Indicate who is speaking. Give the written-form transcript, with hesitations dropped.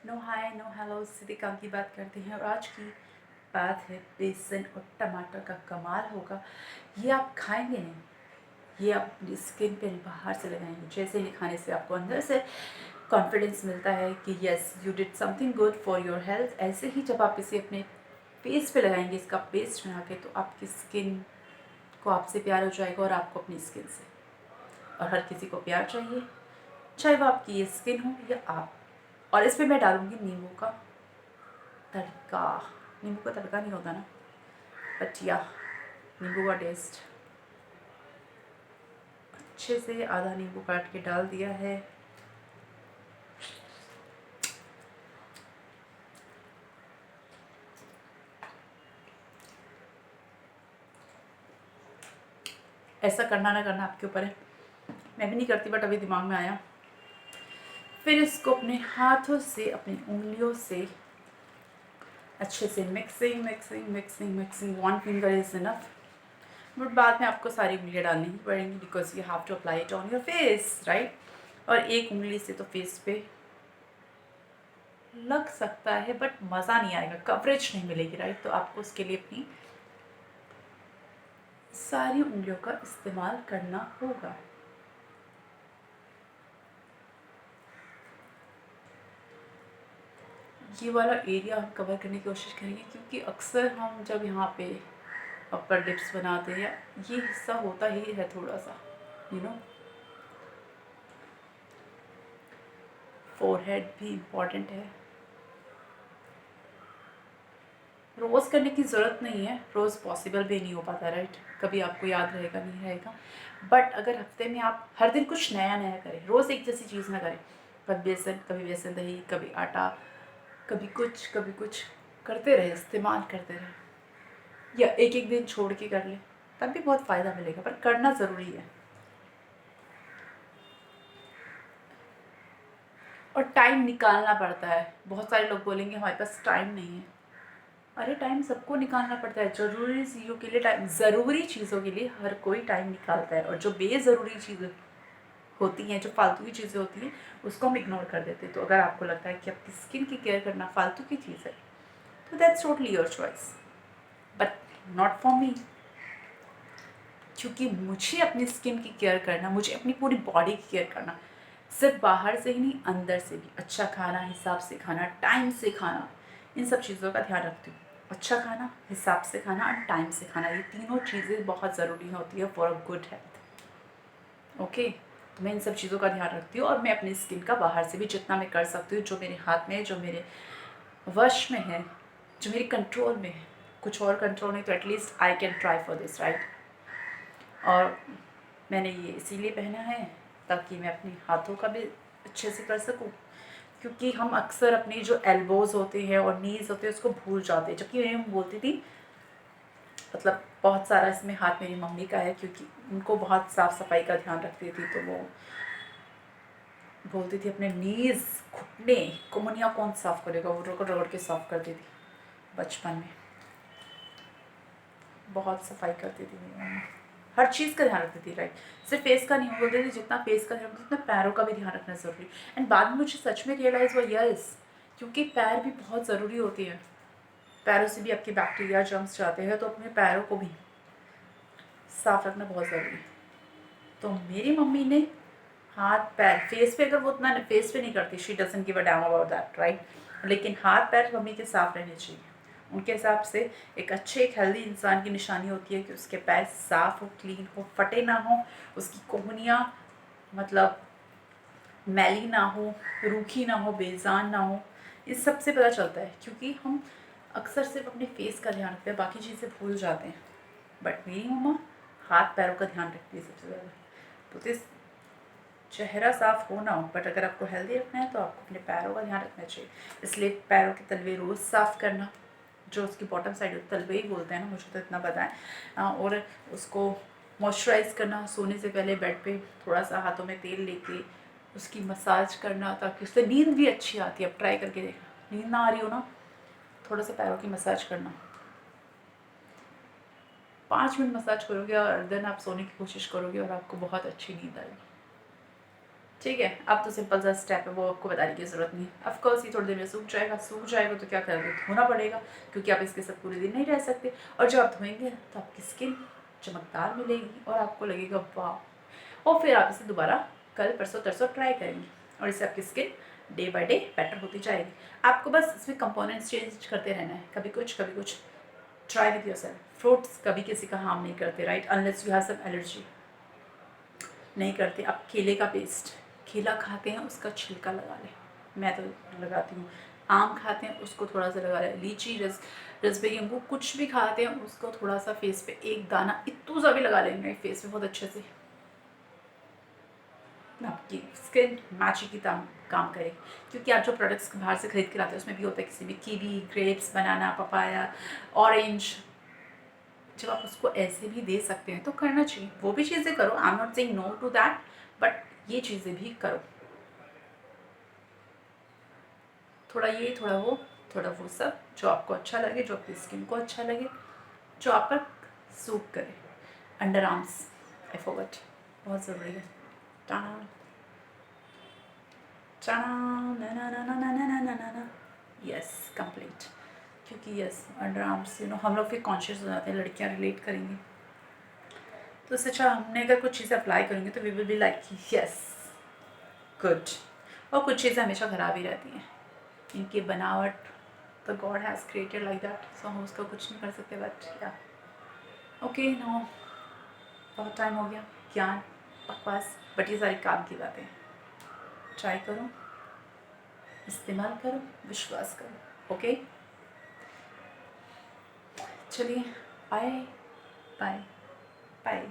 Speaker 1: No hi no hello, सीधे काम की बात करते हैं। और आज की बात है बेसन और टमाटर का। कमाल होगा। ये आप खाएंगे नहीं, ये आप अपनी स्किन पे बाहर से लगाएंगे। जैसे ही खाने से आपको अंदर से कॉन्फिडेंस मिलता है कि yes you did something good for your health, ऐसे ही जब आप इसे अपने फेस पे लगाएंगे इसका पेस्ट बना के, तो आपकी स्किन को आपसे प्यार हो जाएगा और आपको अपनी स्किन से। और हर किसी को प्यार चाहिए, चाहे वो आपकी ये स्किन हो या आप। और इस पर मैं डालूंगी नींबू का तड़का। नींबू का तड़का नहीं होता ना, बट या नींबू का टेस्ट। अच्छे से आधा नींबू काट के डाल दिया है। ऐसा करना ना करना आपके ऊपर है, मैं भी नहीं करती बट अभी दिमाग में आया। फिर इसको अपने हाथों से, अपनी उंगलियों से अच्छे से mixing mixing mixing mixing. One finger is enough, but बाद में आपको सारी उंगलियां डालनी ही पड़ेंगी because you have to apply it on your face, right. और एक उंगली से तो फेस पे लग सकता है बट मज़ा नहीं आएगा, कवरेज नहीं मिलेगी, राइट। तो आपको उसके लिए अपनी सारी उंगलियों का इस्तेमाल करना होगा। ये वाला एरिया हम कवर करने की कोशिश करेंगे क्योंकि अक्सर हम जब यहाँ पे अपर लिप्स बनाते हैं, ये हिस्सा होता ही है थोड़ा सा, यू नो। फोरहेड भी इम्पॉर्टेंट है। रोज़ करने की ज़रूरत नहीं है, रोज़ पॉसिबल भी नहीं हो पाता, राइट। कभी आपको याद रहेगा नहीं रहेगा, बट अगर हफ्ते में आप हर दिन कुछ नया नया करें, रोज़ एक जैसी चीज़ ना करें। कभी बेसन दही, कभी आटा, कभी कुछ करते रहे, इस्तेमाल करते रहे, या एक एक दिन छोड़ के कर ले, तब भी बहुत फ़ायदा मिलेगा, पर करना ज़रूरी है। और टाइम निकालना पड़ता है। बहुत सारे लोग बोलेंगे हमारे पास टाइम नहीं है। अरे टाइम सबको निकालना पड़ता है। ज़रूरी चीज़ों के लिए टाइम, ज़रूरी चीज़ों के लिए हर कोई टाइम निकालता है। और जो बेज़रूरी चीज़ें होती हैं, जो फालतू की चीज़ें होती हैं, उसको हम इग्नोर कर देते हैं। तो अगर आपको लगता है कि आपकी स्किन की केयर करना फालतू की चीज़ है, तो that's totally your choice, but not for me. क्योंकि मुझे अपनी स्किन की केयर करना, मुझे अपनी पूरी बॉडी की केयर करना, सिर्फ बाहर से ही नहीं, अंदर से भी। अच्छा खाना, हिसाब से खाना, टाइम से खाना, इन सब चीज़ों का ध्यान रखती हूँ। अच्छा खाना, हिसाब से खाना और टाइम से खाना, ये तीनों चीज़ें बहुत ज़रूरी होती है for a good health. Okay, तो मैं इन सब चीज़ों का ध्यान रखती हूँ और मैं अपनी स्किन का बाहर से भी जितना मैं कर सकती हूँ, जो मेरे हाथ में है, जो मेरे वश में है, जो मेरे कंट्रोल में है। कुछ और कंट्रोल नहीं तो at least I can try for this, right. और मैंने ये इसीलिए पहना है ताकि मैं अपने हाथों का भी अच्छे से कर सकूं। क्योंकि हम अक्सर अपनी जो एल्बोज़ होते हैं और नीज़ होते हैं उसको भूल जाते हैं। जबकि मैं बोलती थी, मतलब बहुत सारा इसमें हाथ मेरी मम्मी का है क्योंकि उनको बहुत साफ़ सफाई का ध्यान रखती थी। तो वो बोलती थी अपने नीज़, घुटने, कोहनियाँ कौन साफ़ करेगा, वो रगड़ रगड़ के साफ़ करती थी बचपन में। बहुत सफाई करती थी मेरी मम्मी, हर चीज़ का ध्यान रखती थी, राइट। सिर्फ फेस का नहीं, बोलते थे जितना फेस का ध्यान रखती उतना पैरों का भी ध्यान रखना ज़रूरी। एंड बाद में मुझे सच में रियलाइज़ हुआ, यस, क्योंकि पैर भी बहुत ज़रूरी होती है। पैरों से भी आपके बैक्टीरिया जर्म्स जाते हैं, तो अपने पैरों को भी साफ रखना बहुत ज़रूरी है। तो मेरी मम्मी ने हाथ पैर, फेस पे अगर वो उतना फेस पे नहीं करती, she doesn't give a damn about that, right, लेकिन हाथ पैर मम्मी के साफ रहने चाहिए। उनके हिसाब से एक अच्छे, एक हेल्दी इंसान की निशानी होती है कि उसके पैर साफ हो, क्लीन हो, फटे ना हो, उसकी कोहनियाँ मतलब मैली ना हो, रूखी ना हो, बेजान ना हो। इस सब से पता चलता है, क्योंकि हम अक्सर सिर्फ अपने फेस का ध्यान रखते हैं, बाकी चीज़ें भूल जाते हैं। बट मेरी मम्मा हाथ पैरों का ध्यान रखती है सबसे ज़्यादा। तो दिस, चेहरा साफ हो ना हो, बट अगर आपको हेल्दी रखना है तो आपको अपने पैरों का ध्यान रखना चाहिए। इसलिए पैरों के तलवे रोज़ साफ़ करना, जो उसकी बॉटम साइड तलवे ही बोलते हैं ना, मुझे तो इतना पता है। और उसको मॉइस्चराइज़ करना, सोने से पहले बेड पे थोड़ा सा हाथों में तेल लेके उसकी मसाज करना, ताकि उससे नींद भी अच्छी आती है। अब ट्राई करके देखना, नींद ना आ रही हो ना, थोड़ा सा पैरों की मसाज करना, 5 मिनट मसाज करोगे और देन आप सोने की कोशिश करोगे और आपको बहुत अच्छी नींद आएगी। ठीक है। अब तो सिंपल सा स्टेप है, वो आपको बताने की ज़रूरत नहीं है। ऑफकोर्स ये थोड़ी देर में सूख जाएगा तो क्या करोगे, धोना पड़ेगा, क्योंकि आप इसके साथ पूरे दिन नहीं रह सकते। और जब आप धोएंगे तो आपकी स्किन चमकदार मिलेगी और आपको लगेगा वाह। और फिर आप इसे दोबारा कल परसों तरसों ट्राई करेंगे और इससे आपकी skin day by day better होती जाएगी। आपको बस इसमें कंपोनेंट्स चेंज करते रहना है, कभी कुछ। Try with yourself. फ्रूट्स कभी किसी का हार्म नहीं करते, right, unless you have some allergy, नहीं करते। आप केले का पेस्ट, केला खाते हैं उसका छिलका लगा लें, मैं तो लगाती हूँ। आम खाते हैं उसको थोड़ा सा लगा लें, लीची, रसबेरी, अंगूर, कुछ भी खाते हैं उसको थोड़ा सा फेस पे एक दाना इतू सा भी लगा लेंगे फेस पे बहुत अच्छे से, आपकी स्किन मैची की काम करे। क्योंकि आप जो प्रोडक्ट्स बाहर से खरीद के लाते हैं उसमें भी होता है किसी में कीवी, ग्रेप्स, बनाना, पपाया, ऑरेंज। जब आप उसको ऐसे भी दे सकते हैं तो करना चाहिए, वो भी चीज़ें करो। I am not saying no to that, but ये चीज़ें भी करो, थोड़ा ये थोड़ा वो सब जो आपको अच्छा लगे, जो आपकी स्किन को अच्छा लगे, जो आप पर सूट करे। अंडर आर्म्स, आई फॉरगॉट, बहुत ज़रूरी है। टाना टाना ना ना ना ना ना ना ना ना ना, यस कंप्लीट। क्योंकि यस अंडर आर्म्स हम लोग फिर कॉन्शियस हो जाते हैं, लड़कियां रिलेट करेंगी। तो इससे अच्छा हमने अगर कुछ चीज़ें अप्लाई करेंगे तो we will be like yes good. और कुछ चीज़ें हमेशा ख़राब ही रहती हैं, इनकी बनावट the God has created like that, so हम उसका कुछ नहीं कर सकते। बट या ओके नो, बहुत टाइम हो गया ज्ञान बकवास, बट ये सारी काम की बातें। ट्राई करो, इस्तेमाल करो, विश्वास करो। ओके चलिए, बाय बाय बाय।